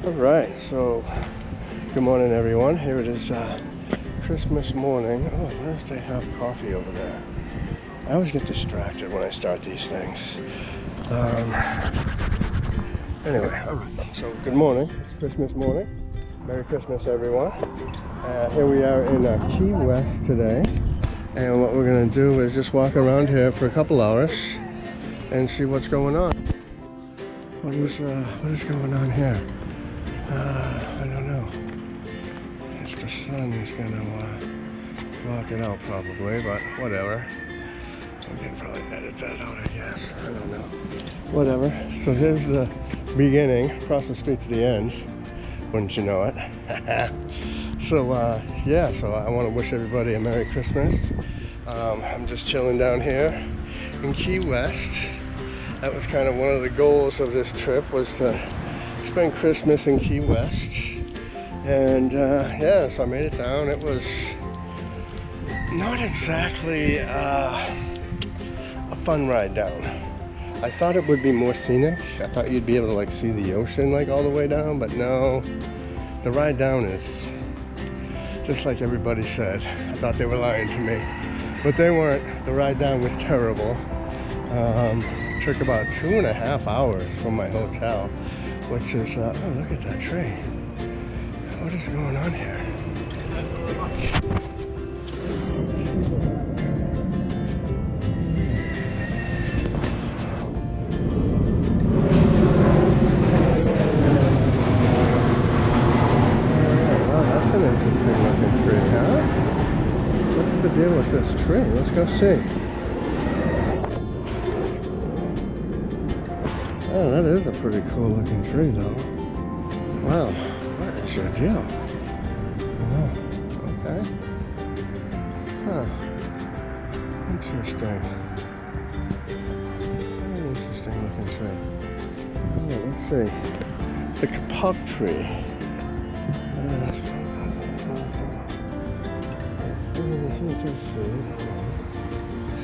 Alright, so good morning everyone. Here it is Christmas morning. Oh, why don't they have coffee over there? I always get distracted when I start these things. Anyway, alright, so good morning. It's Christmas morning. Merry Christmas everyone. Here we are in Key West today. And what we're going to do is just walk around here for a couple hours and see what's going on. What is going on here? I don't know. If the sun is gonna block it out probably, but whatever. I can probably edit that out, I guess. I don't know. Whatever. So here's the beginning, across the street to the end. Wouldn't you know it? So yeah, so I want to wish everybody a Merry Christmas. I'm just chilling down here in Key West. That was kind of one of the goals of this trip, was to spend Christmas in Key West. And yeah, so I made it down. It was not exactly a fun ride down. I thought it would be more scenic. I thought you'd be able to like see the ocean like all the way down, but no, the ride down is just like everybody said. I thought they were lying to me, but they weren't. The ride down was terrible. Took about 2.5 hours from my hotel, which is, oh, look at that tree. What is going on here? Well, that's an interesting looking tree, huh? What's the deal with this tree? Let's go see. Oh, that is a pretty cool looking tree though. Wow, what is your deal? Oh, okay. Huh. Interesting. Very interesting looking tree. Oh, let's see. It's a kapok tree.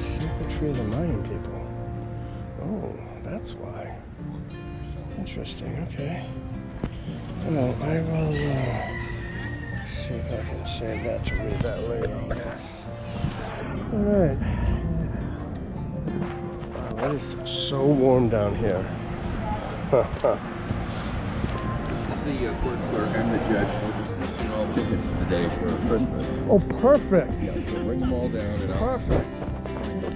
Secret tree of the Mayan people. Oh, that's why. Interesting, okay. Well, I will see if I can save that to read that later, I guess. Alright. Wow, it is so warm down here. This is the court clerk. I'm the judge. We're just listing all tickets today for Christmas. Oh, perfect! Yeah, so bring them all down. And Perfect!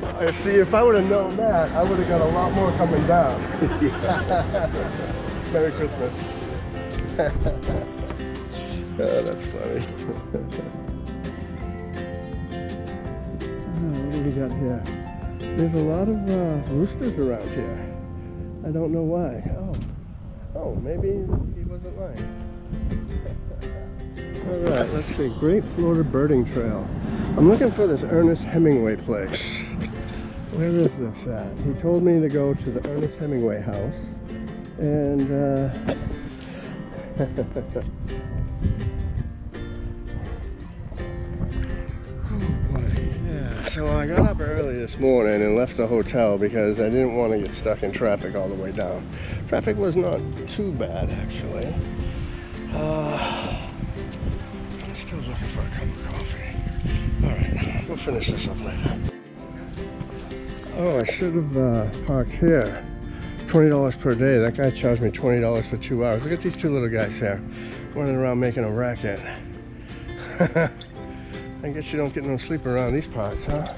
I see, if I would have known that, I would have got a lot more coming down. Merry Christmas. Oh, that's funny. Oh, what do we got here? There's a lot of roosters around here. I don't know why. Oh, maybe he wasn't lying. Alright, let's see. Great Florida Birding Trail. I'm looking for this Ernest Hemingway place. Where is this at? He told me to go to the Ernest Hemingway house. And yeah, so I got up early this morning and left the hotel because I didn't want to get stuck in traffic all the way down. Traffic was not too bad actually. I'm still looking for a cup of coffee. Alright, we'll finish this up later. Oh, I should have parked here. $20 per day. That guy charged me $20 for 2 hours. Look at these two little guys here running around making a racket. I guess you don't get no sleep around these parts, huh?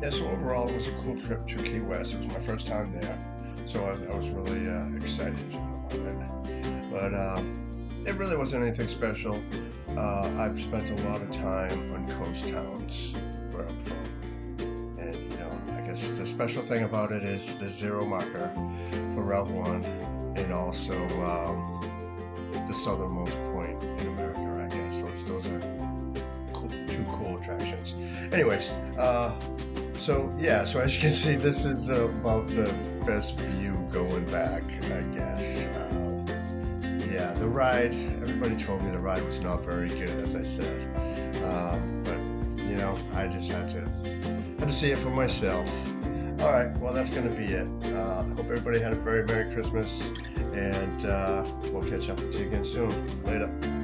Yeah, so overall it was a cool trip to Key West. It was my first time there, so I was really excited about it. But it really wasn't anything special. I've spent a lot of time on coast towns where I'm from. And, you know, I guess the special thing about it is the zero marker for Route 1 and also the southernmost point in America, I guess. Those are cool, two cool attractions. Anyways, so yeah, so as you can see, this is about the best view going back, I guess. Yeah, the ride, everybody told me the ride was not very good, as I said. But, you know, I just had to see it for myself. Alright, well that's going to be it. I hope everybody had a very Merry Christmas and we'll catch up with you again soon. Later.